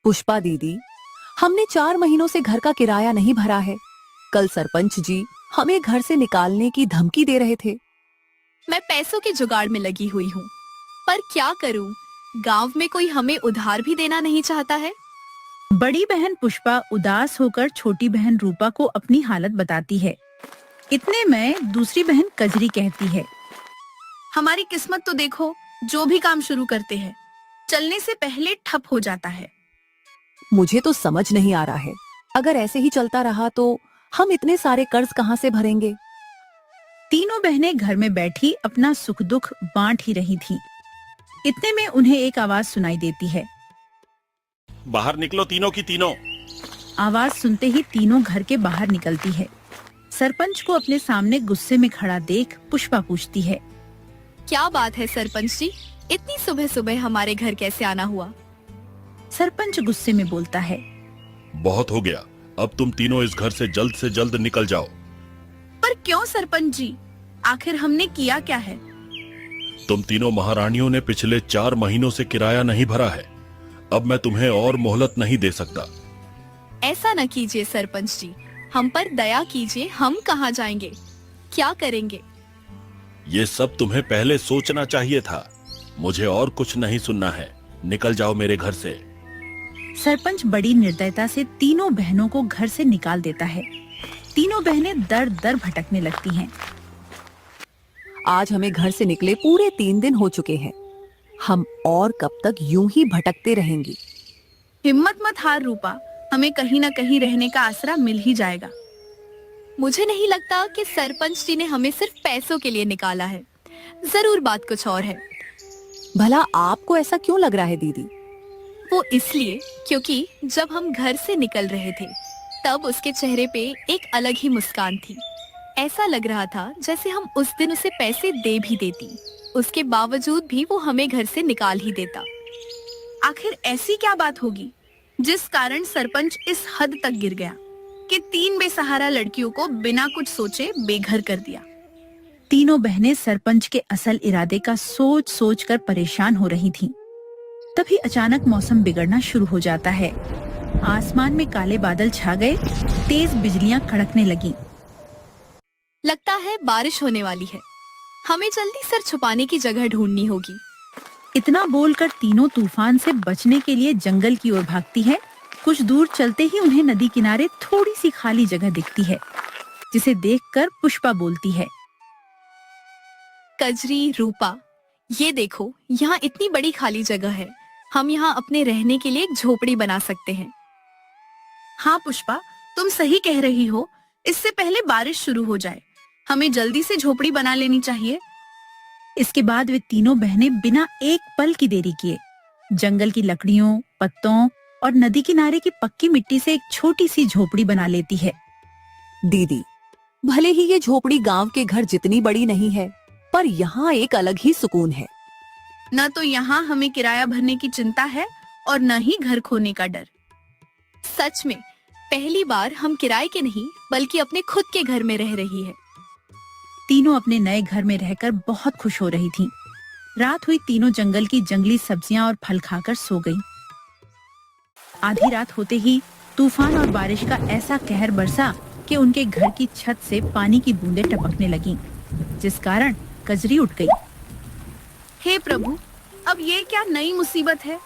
पुष्पा दीदी, हमने 4 महीनों से घर का किराया नहीं भरा है। कल सरपंच जी हमें घर से निकालने की धमकी दे रहे थे। मैं पैसों के जुगाड़ में लगी हुई हूँ, पर क्या करूँ? गांव में कोई हमें उधार भी देना नहीं चाहता है। बड़ी बहन पुष्पा उदास होकर छोटी बहन रूपा को अपनी हालत बताती है। इतने में दूसरी बहन कजरी कहती है, हमारी किस्मत तो देखो, जो भी काम शुरू करते हैं चलने से पहले ठप हो जाता है। मुझे तो समझ नहीं आ रहा है, अगर ऐसे ही चलता रहा तो हम इतने सारे कर्ज कहाँ से भरेंगे। तीनों बहनें घर में बैठी अपना सुख दुख बांट ही रही थीं। इतने में उन्हें एक आवाज सुनाई देती है। बाहर निकलो तीनों की तीनों। आवाज सुनते ही तीनों घर के बाहर निकलती है। सरपंच को अपने सामने गुस्से में खड़ा देख पुष्पा पूछती है, क्या बात है सरपंच जी, इतनी सुबह सुबह हमारे घर कैसे आना हुआ? सरपंच गुस्से में बोलता है, बहुत हो गया, अब तुम तीनों इस घर से जल्द निकल जाओ। पर क्यों सरपंच जी, आखिर हमने किया क्या है? तुम तीनों महारानियों ने पिछले 4 महीनों से किराया नहीं भरा है। अब मैं तुम्हें और मोहलत नहीं दे सकता। ऐसा न कीजिए सरपंच जी, हम पर दया कीजिए। हम कहाँ जाएंगे, क्या करेंगे? ये सब तुम्हें पहले सोचना चाहिए था। मुझे और कुछ नहीं सुनना है, निकल जाओ मेरे घर से। सरपंच बड़ी निर्दयता से तीनों बहनों को घर से निकाल देता है। तीनों बहनें दर दर भटकने लगती हैं। आज हमें घर से निकले पूरे 3 दिन हो चुके हैं। हम और कब तक यूं ही भटकते रहेंगे? हिम्मत मत हार रूपा, हमें कहीं न कहीं रहने का आसरा मिल ही जाएगा। मुझे नहीं लगता कि सरपंच जी ने हमें सिर्फ पैसों के लिए निकाला है, जरूर बात कुछ और है। भला आपको ऐसा क्यों लग रहा है दीदी? वो इसलिए क्योंकि जब हम घर से निकल रहे थे तब उसके चेहरे पे एक अलग ही मुस्कान थी। ऐसा लग रहा था जैसे हम उस दिन उसे पैसे दे भी देती, उसके बावजूद भी वो हमें घर से निकाल ही देता। आखिर ऐसी क्या बात होगी जिस कारण सरपंच इस हद तक गिर गया कि 3 बेसहारा लड़कियों को बिना कुछ सोचे बेघर कर दिया? तीनों बहनें सरपंच के असल इरादे का सोच सोच कर परेशान हो रही थीं। तभी अचानक मौसम बिगड़ना शुरू हो जाता है। आसमान में काले बादल छा गए, तेज बिजलियां कड़कने लगीं। लगता है बारिश होने वाली है, हमें जल्दी सर छुपाने की जगह ढूंढनी होगी। इतना बोलकर तीनों तूफान से बचने के लिए जंगल की ओर भागती है। कुछ दूर चलते ही उन्हें नदी किनारे थोड़ी सी खाली जगह दिखती है, जिसे देखकर पुष्पा बोलती है, कजरी, रूपा, ये देखो, यहाँ इतनी बड़ी खाली जगह है। हम यहाँ अपने रहने के लिए एक झोपड़ी बना सकते हैं। हाँ पुष्पा, तुम सही कह रही हो। इससे पहले बारिश शुरू हो जाए हमें जल्दी से झोपड़ी बना लेनी चाहिए। इसके बाद वे तीनों बहनें बिना एक पल की देरी किए जंगल की लकड़ियों, पत्तों और नदी किनारे की पक्की मिट्टी से एक छोटी सी झोपड़ी बना लेती है। दीदी, भले ही ये झोपड़ी गांव के घर जितनी बड़ी नहीं है, पर यहाँ एक अलग ही सुकून है। न तो यहाँ हमें किराया भरने की चिंता है और न ही घर खोने का डर। सच में पहली बार हम किराए के नहीं बल्कि अपने खुद के घर में रह रही है। तीनों अपने नए घर में रहकर बहुत खुश हो रही थीं। रात हुई, तीनों जंगल की जंगली सब्जियां और फल खाकर सो गईं। आधी रात होते ही तूफान और बारिश का ऐसा कहर बरसा कि उनके घर की छत से पानी की बूंदें टपकने लगीं, जिस कारण कजरी उठ गई। हे प्रभु, अब ये क्या नई मुसीबत है?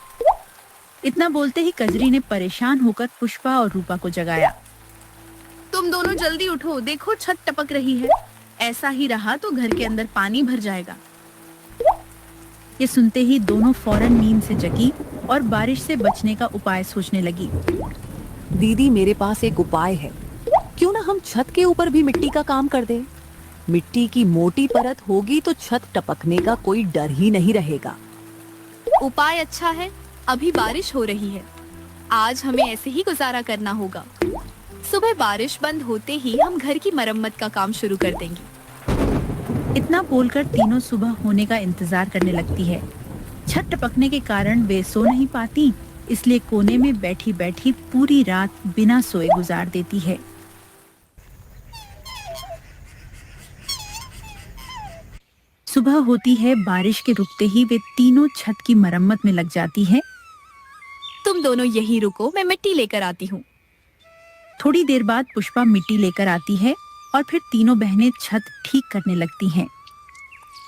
इतना बोलते ही कजरी ने परेशान होकर पुष्पा और रूपा को जगाया। तुम दोनों जल्दी उठो, देखो छत टपक रही है। ऐसा ही रहा तो घर के अंदर पानी भर जाएगा। ये सुनते ही दोनों फौरन नींद से जगी और बारिश से बचने का उपाय सोचने लगी। दीदी, मेरे पास एक उपाय है। क्यों ना हम छत के ऊपर भी मिट्टी का काम कर दें? मिट्टी की मोटी परत होगी तो छत टपकने का कोई डर ही नहीं रहेगा। उपाय अच्छा है, अभी बारिश हो रही है, आज हमें ऐसे ही गुजारा करना होगा। सुबह बारिश बंद होते ही हम घर की मरम्मत का काम शुरू कर देंगे। इतना बोलकर तीनों सुबह होने का इंतजार करने लगती है। छत टपकने के कारण वे सो नहीं पाती, इसलिए कोने में बैठी बैठी पूरी रात बिना सोए गुजार देती है। सुबह होती है, बारिश के रुकते ही वे तीनों छत की मरम्मत में लग जाती है। तुम दोनों यहीं रुको, मैं मिट्टी लेकर आती हूँ। थोड़ी देर बाद पुष्पा मिट्टी लेकर आती है और फिर तीनों बहनें छत ठीक करने लगती हैं।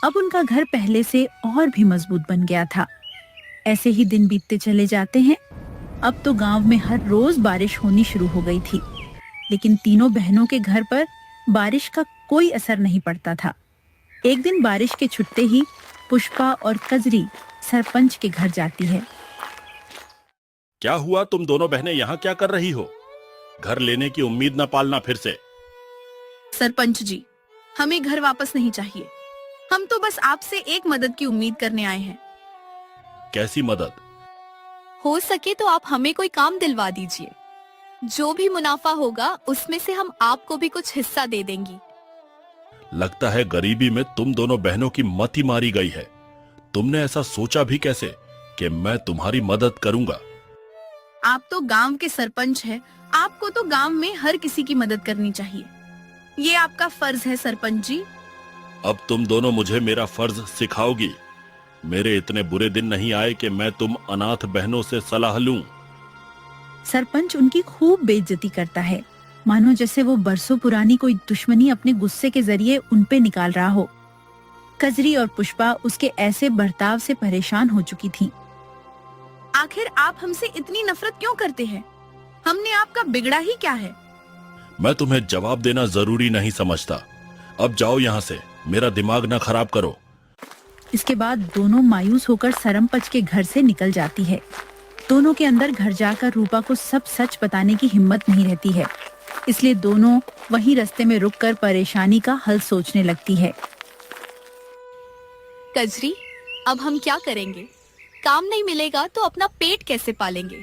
अब उनका घर पहले से और भी मजबूत बन गया था। ऐसे ही दिन बीतते चले जाते हैं। अब तो गांव में हर रोज बारिश होनी शुरू हो गई थी, लेकिन तीनों बहनों के घर पर बारिश का कोई असर नहीं पड़ता था। एक दिन बारिश के छुटते ही पुष्पा और कजरी सरपंच के घर जाती है। क्या हुआ, तुम दोनों बहनें यहाँ क्या कर रही हो? घर लेने की उम्मीद न पालना फिर से। सरपंच जी, हमें घर वापस नहीं चाहिए। हम तो बस आपसे एक मदद की उम्मीद करने आए हैं। कैसी मदद? हो सके तो आप हमें कोई काम दिलवा दीजिए। जो भी मुनाफा होगा उसमें से हम आपको भी कुछ हिस्सा दे देंगी। लगता है गरीबी में तुम दोनों बहनों की मति मारी गई है। तुमने ऐसा सोचा भी कैसे कि मैं तुम्हारी मदद करूंगा? आप तो गांव के सरपंच हैं, आपको तो गांव में हर किसी की मदद करनी चाहिए। ये आपका फर्ज है सरपंच जी। अब तुम दोनों मुझे मेरा फर्ज सिखाओगी। मेरे इतने बुरे दिन नहीं आए कि मैं तुम अनाथ बहनों से सलाह लूं। सरपंच उनकी खूब बेइज्जती करता है, मानो जैसे वो बरसों पुरानी कोई दुश्मनी अपने गुस्से के जरिए उन पे निकाल रहा हो। कजरी और पुष्पा उसके ऐसे बर्ताव से परेशान हो चुकी थीं। आखिर आप हमसे इतनी नफरत क्यों करते हैं? हमने आपका बिगड़ा ही क्या है? मैं तुम्हें जवाब देना जरूरी नहीं समझता। अब जाओ यहाँ से, मेरा दिमाग ना खराब करो। इसके बाद दोनों मायूस होकर सरपंच के घर से निकल जाती है। दोनों के अंदर घर जाकर रूपा को सब सच बताने की हिम्मत नहीं रहती है, इसलिए दोनों वहीं रास्ते में रुककर परेशानी का हल सोचने लगती है। कजरी, अब हम क्या करेंगे? काम नहीं मिलेगा तो अपना पेट कैसे पालेंगे?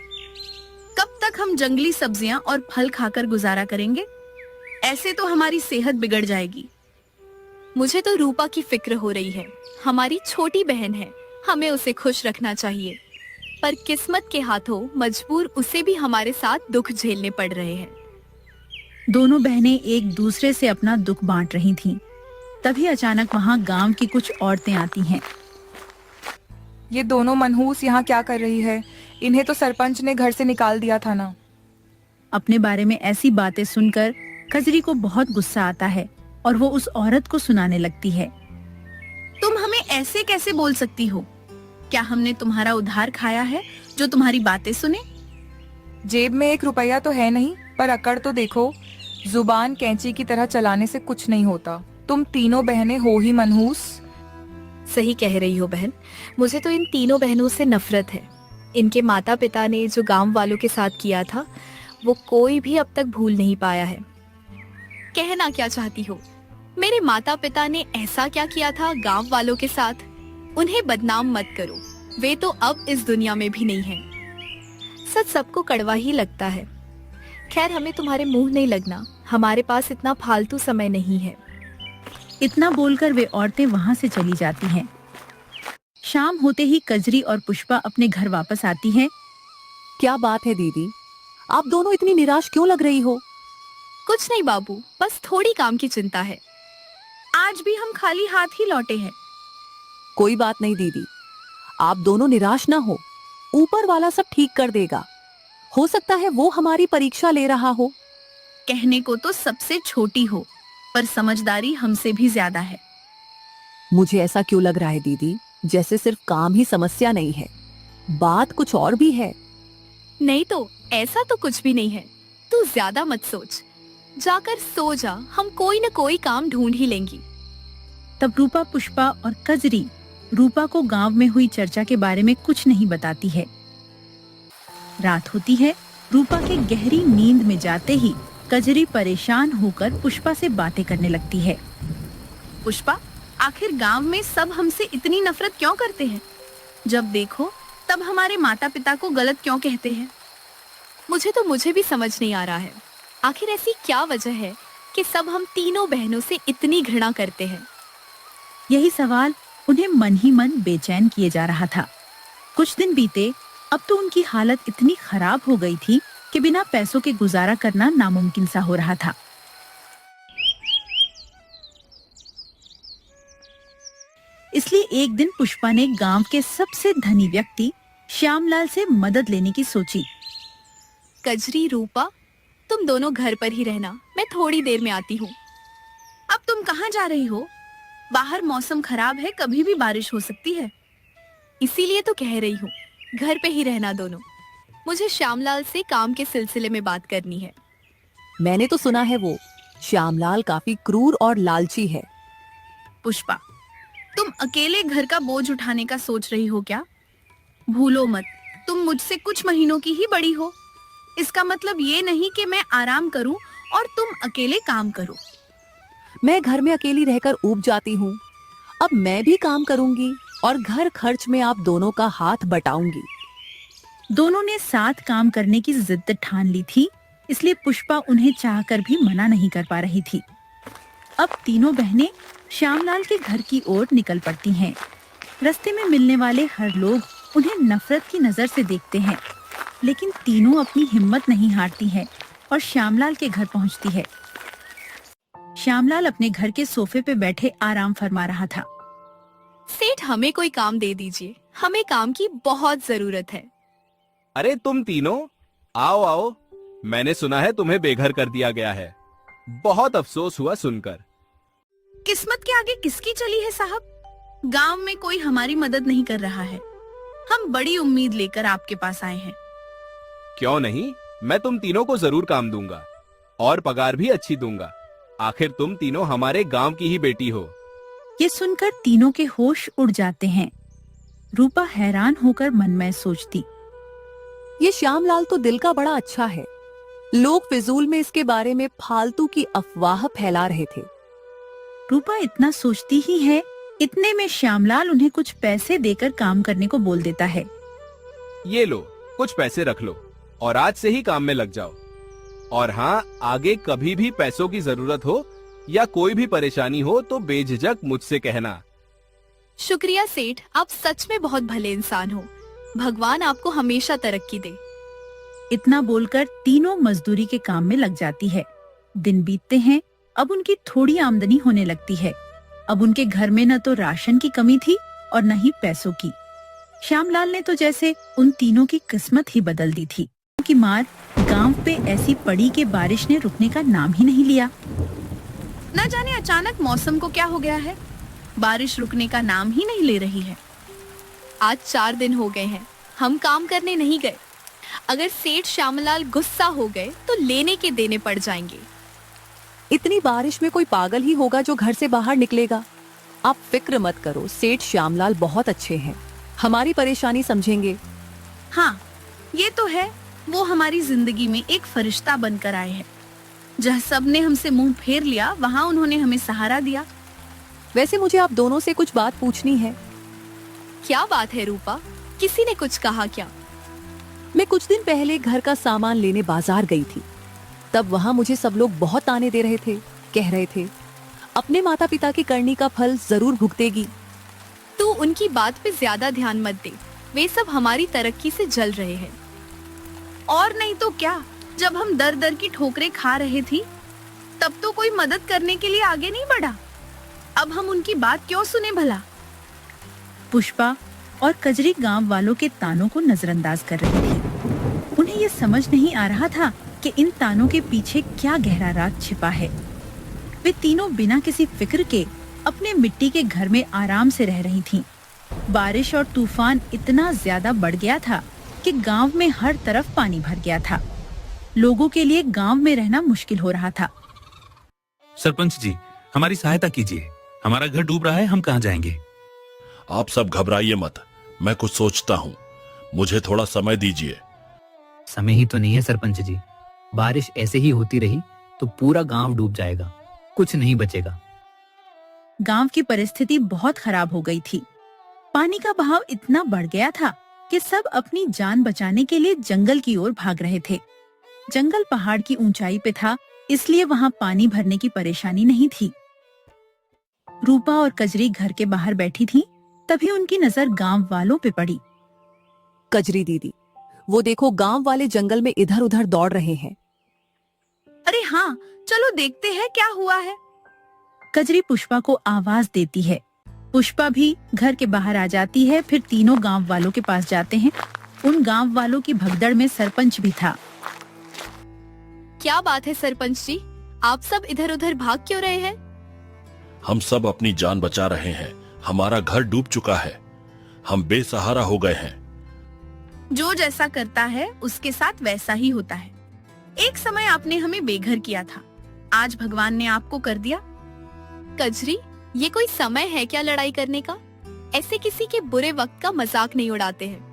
कब तक हम जंगली सब्जियां और फल खाकर गुजारा करेंगे? ऐसे तो हमारी सेहत बिगड़ जाएगी। मुझे तो रूपा की फिक्र हो रही है। हमारी छोटी बहन है, हमें उसे खुश रखना चाहिए, पर किस्मत के हाथों मजबूर उसे भी हमारे साथ दुख झेलने पड़ रहे हैं। दोनों बहनें एक दूसरे से अपना दुख बांट रही थीं। तभी अचानक वहां गांव की कुछ औरतें आती हैं। ये दोनों मनहूस यहाँ क्या कर रही है? इन्हें तो सरपंच ने घर से निकाल दिया था ना। अपने बारे में ऐसी बातें सुनकर कजरी को बहुत गुस्सा आता है और वो उस औरत को सुनाने लगती है। तुम हमें ऐसे कैसे बोल सकती हो? क्या हमने तुम्हारा उधार खाया है जो तुम्हारी बातें सुने? जेब में 1 रुपया तो है नहीं, पर अकड़ तो देखो। जुबान कैंची की तरह चलाने से कुछ नहीं होता। तुम तीनों बहनें हो ही मनहूस। सही कह रही हो बहन, मुझे तो इन तीनों बहनों से नफरत है। इनके माता पिता ने जो गांव वालों के साथ किया था वो कोई भी अब तक भूल नहीं पाया है। कहना क्या चाहती हो? मेरे माता पिता ने ऐसा क्या किया था गांव वालों के साथ? उन्हें बदनाम मत करो, वे तो अब इस दुनिया में भी नहीं हैं। सच सबको कड़वा ही लगता है। खैर, हमें तुम्हारे मुंह नहीं लगना, हमारे पास इतना फालतू समय नहीं है। इतना बोलकर वे औरतें वहां से चली जाती हैं। शाम होते ही कजरी और पुष्पा अपने घर वापस आती हैं। क्या बात है दीदी, आप दोनों इतनी निराश क्यों लग रही हो? कुछ नहीं बाबू, बस थोड़ी काम की चिंता है। आज भी हम खाली हाथ ही लौटे हैं। कोई बात नहीं दीदी, आप दोनों निराश ना हो, ऊपर वाला सब ठीक कर देगा। हो सकता है वो हमारी परीक्षा ले रहा हो। कहने को तो सबसे छोटी हो, पर समझदारी हमसे भी ज्यादा है। मुझे ऐसा क्यों लग रहा है दीदी, जैसे सिर्फ काम ही समस्या नहीं है, बात कुछ और भी है। नहीं तो ऐसा तो कुछ भी नहीं है। तू ज्यादा मत सोच, जाकर सो जा, हम कोई न कोई काम ढूंढ ही लेंगी। तब रूपा, पुष्पा और कजरी रूपा को गांव में हुई चर्चा के बारे में कुछ नहीं बताती है। रात होती है। रूपा के गहरी नींद में जाते ही कजरी परेशान होकर पुष्पा से बातें करने लगती है। पुष्पा, आखिर गांव में सब हमसे इतनी नफरत क्यों करते हैं? जब देखो तब हमारे माता पिता को गलत क्यों कहते हैं? मुझे भी समझ नहीं आ रहा है। आखिर ऐसी क्या वजह है कि सब हम तीनों बहनों से इतनी घृणा करते हैं? यही सवाल उन्हें मन ही मन बेचैन किए जा रहा था। कुछ दिन बीते, अब तो उनकी हालत इतनी खराब हो गई थी कि बिना पैसों के गुजारा करना नामुमकिन सा हो रहा था। इसलिए एक दिन पुष्पा ने गांव के सबसे धनी व्यक्ति श्यामलाल से मदद लेने की सोची। कजरी, रूपा, तुम दोनों घर पर ही रहना, मैं थोड़ी देर में आती हूँ। अब तुम कहाँ जा रही हो? बाहर मौसम खराब है, कभी भी बारिश हो सकती है। इसीलिए तो कह रही हूँ, घर पे ही रहना दोनों। मुझे श्यामलाल से काम के सिलसिले में बात करनी है। मैंने तो सुना है वो श्यामलाल काफी क्रूर और लालची है। पुष्पा, तुम अकेले घर का बोझ उठाने का सोच रही हो क्या? भूलो मत, तुम मुझसे कुछ महीनों की ही बड़ी हो। इसका मतलब ये नहीं कि मैं आराम करूं और तुम अकेले काम करो। मैं घर में अकेली रहकर ऊब जाती हूँ। अब मैं भी काम करूंगी और घर खर्च में आप दोनों का हाथ बटाऊंगी। दोनों ने साथ काम करने की जिद ठान ली थी, इसलिए पुष्पा उन्हें चाहकर भी मना नहीं कर पा रही थी। अब तीनों बहनें श्यामलाल के घर की ओर निकल पड़ती हैं। रास्ते में मिलने वाले हर लोग उन्हें नफरत की नजर से देखते हैं, लेकिन तीनों अपनी हिम्मत नहीं हारती हैं और श्यामलाल के घर पहुंचती है। श्यामलाल अपने घर के सोफे पे बैठे आराम फरमा रहा था। सेठ, हमें कोई काम दे दीजिए, हमें काम की बहुत जरूरत है। अरे तुम तीनों, आओ आओ। मैंने सुना है तुम्हें बेघर कर दिया गया है। बहुत अफसोस हुआ सुनकर। किस्मत के आगे किसकी चली है साहब? गांव में कोई हमारी मदद नहीं कर रहा है। हम बड़ी उम्मीद लेकर आपके पास आए हैं। क्यों नहीं, मैं तुम तीनों को जरूर काम दूंगा और पगार भी अच्छी दूंगा। आखिर तुम तीनों हमारे गांव की ही बेटी हो। ये सुनकर तीनों के होश उड़ जाते हैं। रूपा हैरान होकर मन में सोचती, ये श्यामलाल तो दिल का बड़ा अच्छा है। लोग फिजूल में इसके बारे में फालतू की अफवाह फैला रहे थे। रूपा इतना सोचती ही है, इतने में श्यामलाल उन्हें कुछ पैसे देकर काम करने को बोल देता है। ये लो, कुछ पैसे रख लो और आज से ही काम में लग जाओ। और हाँ, आगे कभी भी पैसों की जरूरत हो या कोई भी परेशानी हो तो बेझिझक मुझसे कहना। शुक्रिया सेठ, आप सच में बहुत भले इंसान हो। भगवान आपको हमेशा तरक्की दे। इतना बोलकर तीनों मजदूरी के काम में लग जाती है। दिन बीतते हैं, अब उनकी थोड़ी आमदनी होने लगती है। अब उनके घर में न तो राशन की कमी थी और न ही पैसों की। श्यामलाल ने तो जैसे उन तीनों की किस्मत ही बदल दी थी। उनकी मार गांव पे ऐसी पड़ी कि बारिश ने रुकने का नाम ही नहीं लिया। न जाने अचानक मौसम को क्या हो गया है, बारिश रुकने का नाम ही नहीं ले रही है। आज 4 दिन हो गए हैं, हम काम करने नहीं गए। अगर सेठ श्यामलाल गुस्सा हो गए तो लेने के देने पड़ जाएंगे। इतनी बारिश में कोई पागल ही होगा जो घर से बाहर निकलेगा। आप फिक्र मत करो, सेठ श्यामलाल बहुत अच्छे हैं, हमारी परेशानी समझेंगे। हाँ, ये तो है, वो हमारी जिंदगी में एक फरिश्ता बनकर आए हैं। जहाँ सबने हमसे मुंह फेर लिया, वहाँ उन्होंने हमें सहारा दिया। वैसे मुझे आप दोनों से कुछ बात पूछनी है। क्या बात है रूपा? किसी ने कुछ कहा क्या? मैं कुछ दिन पहले घर का सामान लेने बाजार गई थी। तब वहाँ मुझे सब लोग बहुत ताने दे रहे थे, कह रहे थे अपने माता पिता की करनी का फल जरूर भुगतेगी। तू उनकी बात पे ज्यादा ध्यान मत दे, वे सब हमारी तरक्की से जल रहे हैं। और नहीं तो क्या, जब हम दर दर की ठोकरें खा रहे थी तब तो कोई मदद करने के लिए आगे नहीं बढ़ा। अब हम उनकी बात क्यों सुने भला? पुष्पा और कजरी गांव वालों के तानों को नजरअंदाज कर रही थी। उन्हें ये समझ नहीं आ रहा था कि इन तानों के पीछे क्या गहरा राज छिपा है। वे तीनों बिना किसी फिक्र के अपने मिट्टी के घर में आराम से रह रही थीं। बारिश और तूफान इतना ज्यादा बढ़ गया था कि गांव में हर तरफ पानी भर गया था। लोगों के लिए गांव में रहना मुश्किल हो रहा था। सरपंच जी, हमारी सहायता कीजिए, हमारा घर डूब रहा है, हम कहाँ जाएंगे? आप सब घबराइए मत, मैं कुछ सोचता हूँ, मुझे थोड़ा समय दीजिए। समय ही तो नहीं है सरपंच जी, बारिश ऐसे ही होती रही तो पूरा गांव डूब जाएगा, कुछ नहीं बचेगा। गांव की परिस्थिति बहुत खराब हो गई थी। पानी का बहाव इतना बढ़ गया था कि सब अपनी जान बचाने के लिए जंगल की ओर भाग रहे थे। जंगल पहाड़ की ऊंचाई पे था, इसलिए वहाँ पानी भरने की परेशानी नहीं थी। रूपा और कजरी घर के बाहर बैठी थीं, तभी उनकी नजर गांव वालों पे पड़ी। कजरी दीदी, वो देखो गांव वाले जंगल में इधर उधर दौड़ रहे हैं। अरे हाँ, चलो देखते हैं क्या हुआ है। कजरी पुष्पा को आवाज देती है। पुष्पा भी घर के बाहर आ जाती है। फिर तीनों गांव वालों के पास जाते हैं उन गांव वालों की भगदड़ में सरपंच भी था। क्या बात है सरपंच जी, आप सब इधर उधर भाग क्यों रहे हैं? हम सब अपनी जान बचा रहे हैं। हमारा घर डूब चुका है। हम बेसहारा हो गए हैं। जो जैसा करता है उसके साथ वैसा ही होता है। एक समय आपने हमें बेघर किया था, आज भगवान ने आपको कर दिया। कजरी, ये कोई समय है क्या लड़ाई करने का? ऐसे किसी के बुरे वक्त का मजाक नहीं उड़ाते हैं।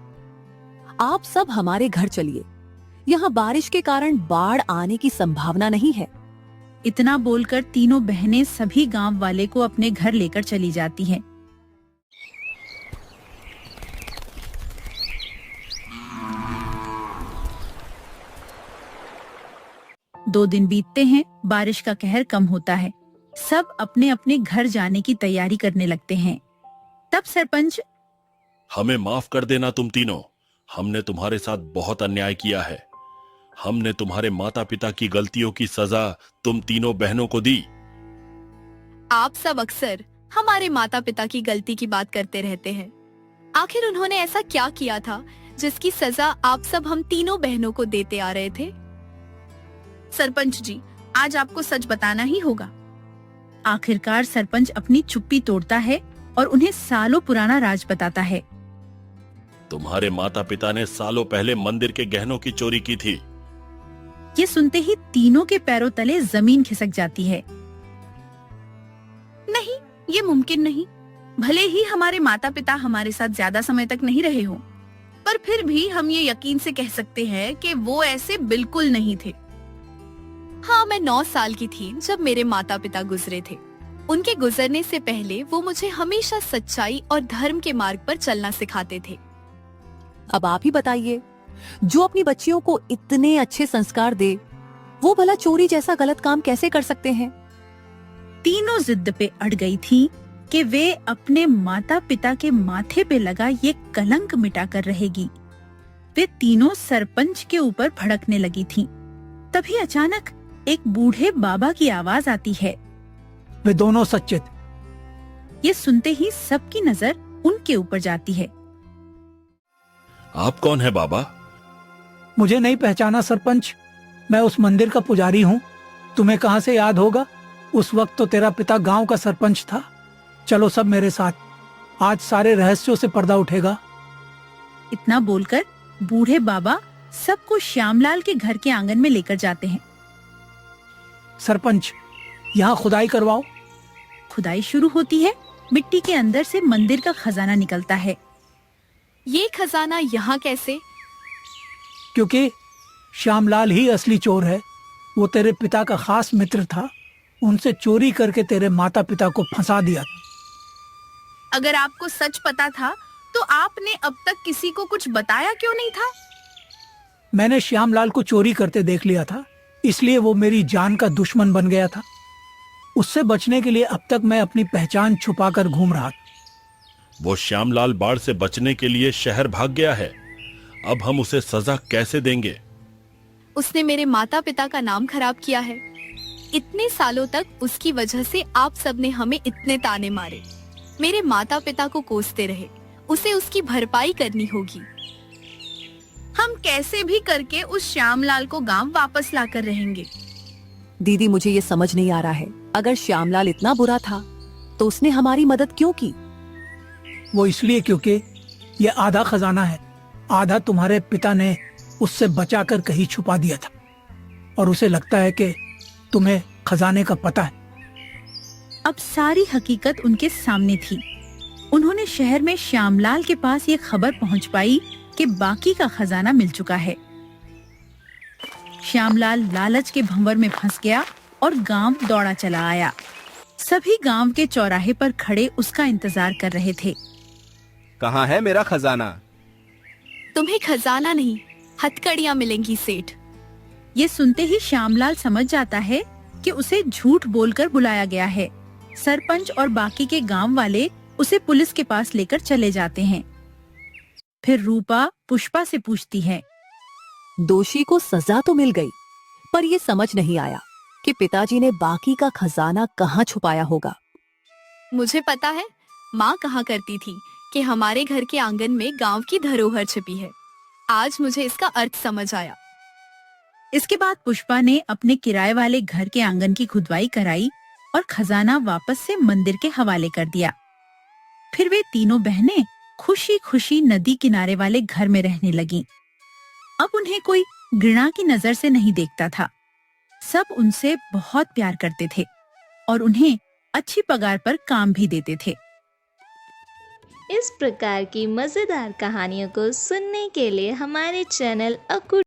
आप सब हमारे घर चलिए। यहाँ बारिश के कारण बाढ़ आने की संभावना नहीं है। इतना बोलकर तीनों बहनें सभी गांव वाले को अपने घर लेकर चली जाती हैं। दो दिन बीतते हैं, बारिश का कहर कम होता है। सब अपने अपने घर जाने की तैयारी करने लगते हैं। तब सरपंच, हमें माफ कर देना तुम तीनों। हमने तुम्हारे साथ बहुत अन्याय किया है। हमने तुम्हारे माता पिता की गलतियों की सजा तुम तीनों बहनों को दी। आप सब अक्सर हमारे माता पिता की गलती की बात करते रहते हैं। आखिर उन्होंने ऐसा क्या किया था जिसकी सजा आप सब हम तीनों बहनों को देते आ रहे थे? सरपंच जी, आज आपको सच बताना ही होगा। आखिरकार सरपंच अपनी चुप्पी तोड़ता है और उन्हें सालों पुराना राज बताता है। तुम्हारे माता पिता ने सालों पहले मंदिर के गहनों की चोरी की थी। ये सुनते ही तीनों के पैरों तले जमीन खिसक जाती है। नहीं, ये मुमकिन नहीं। भले ही हमारे माता पिता हमारे साथ ज्यादा समय तक नहीं रहे हों, पर फिर भी हम ये यकीन से कह सकते हैं कि वो ऐसे बिल्कुल नहीं थे। हाँ, मैं 9 साल की थी जब मेरे माता पिता गुजरे थे। उनके गुजरने से पहले वो मुझे हमेशा सच्चाई और धर्म के मार्ग पर चलना सिखाते थे। अब आप ही बताइए, जो अपनी बच्चियों को इतने अच्छे संस्कार दे, वो भला चोरी जैसा गलत काम कैसे कर सकते हैं? तीनों जिद पे अड़ गई थी कि वे अपने माता पिता के माथे पे लगा ये कलंक मिटाकर रहेगी। वे तीनों सरपंच के ऊपर भड़कने लगी थीं। तभी अचानक एक बूढ़े बाबा की आवाज आती है। वे दोनों सच्चे थे। ये सुनते ही सबकी नजर उनके ऊपर जाती है। आप कौन है बाबा? मुझे नहीं पहचाना सरपंच? मैं उस मंदिर का पुजारी हूँ। तुम्हें कहाँ से याद होगा? उस वक्त तो तेरा पिता गांव का सरपंच था। चलो सब मेरे साथ, आज सारे रहस्यों से पर्दा उठेगा। इतना बोलकर बूढ़े बाबा सबको श्यामलाल के घर के आंगन में लेकर जाते हैं। सरपंच, यहाँ खुदाई करवाओ। खुदाई शुरू होती है। मिट्टी के अंदर से मंदिर का खजाना निकलता है। ये खजाना यहाँ कैसे? क्योंकि श्यामलाल ही असली चोर है। वो तेरे पिता का खास मित्र था। उनसे चोरी करके तेरे माता पिता को फंसा दिया। अगर आपको सच पता था तो आपने अब तक किसी को कुछ बताया क्यों नहीं था? मैंने श्यामलाल को चोरी करते देख लिया था, इसलिए वो मेरी जान का दुश्मन बन गया था। उससे बचने के लिए अब तक मैं अपनी पहचान छुपाकर घूम रहा था। वो श्यामलाल बाढ़ से बचने के लिए शहर भाग गया है। अब हम उसे सजा कैसे देंगे? उसने मेरे माता पिता का नाम खराब किया है। इतने सालों तक उसकी वजह से आप सब ने हमें इतने ताने मारे। मेरे माता पिता को कोसते रहे। उसे उसकी भरपाई करनी होगी। हम कैसे भी करके उस श्यामलाल को गांव वापस लाकर रहेंगे। दीदी, मुझे ये समझ नहीं आ रहा है, अगर श्यामलाल इतना बुरा था तो उसने हमारी मदद क्यों की? वो इसलिए क्योंकि ये आधा खजाना है, आधा तुम्हारे पिता ने उससे बचाकर कहीं छुपा दिया था और उसे लगता है कि तुम्हें खजाने का पता है। अब सारी हकीकत उनके सामने थी। उन्होंने शहर में श्यामलाल के पास ये खबर पहुंच पाई कि बाकी का खजाना मिल चुका है। श्यामलाल लालच के भंवर में फंस गया और गांव दौड़ा चला आया। सभी गांव के चौराहे पर खड़े उसका इंतजार कर रहे थे। कहाँ है मेरा खजाना? तुम्हें खजाना नहीं, हथकड़ियाँ मिलेंगी सेठ। ये सुनते ही श्यामलाल समझ जाता है कि उसे झूठ बोलकर बुलाया गया है। सरपंच और बाकी के गांव वाले उसे पुलिस के पास लेकर चले जाते हैं। फिर रूपा पुष्पा से पूछती है, दोषी को सजा तो मिल गई, पर ये समझ नहीं आया कि पिताजी ने बाकी का खजाना कहाँ छुपाया होगा। मुझे पता है, माँ कहा करती थी कि हमारे घर के आंगन में गांव की धरोहर छिपी है। आज मुझे इसका अर्थ समझ आया। इसके बाद पुष्पा ने अपने किराए वाले घर के आंगन की खुदवाई कराई और खजाना वापस से मंदिर के हवाले कर दिया। फिर वे तीनों बहनें खुशी खुशी नदी किनारे वाले घर में रहने लगीं। अब उन्हें कोई घृणा की नजर से नहीं देखता था। सब उनसे बहुत प्यार करते थे और उन्हें अच्छी पगार पर काम भी देते थे। इस प्रकार की मजेदार कहानियों को सुनने के लिए हमारे चैनल अकु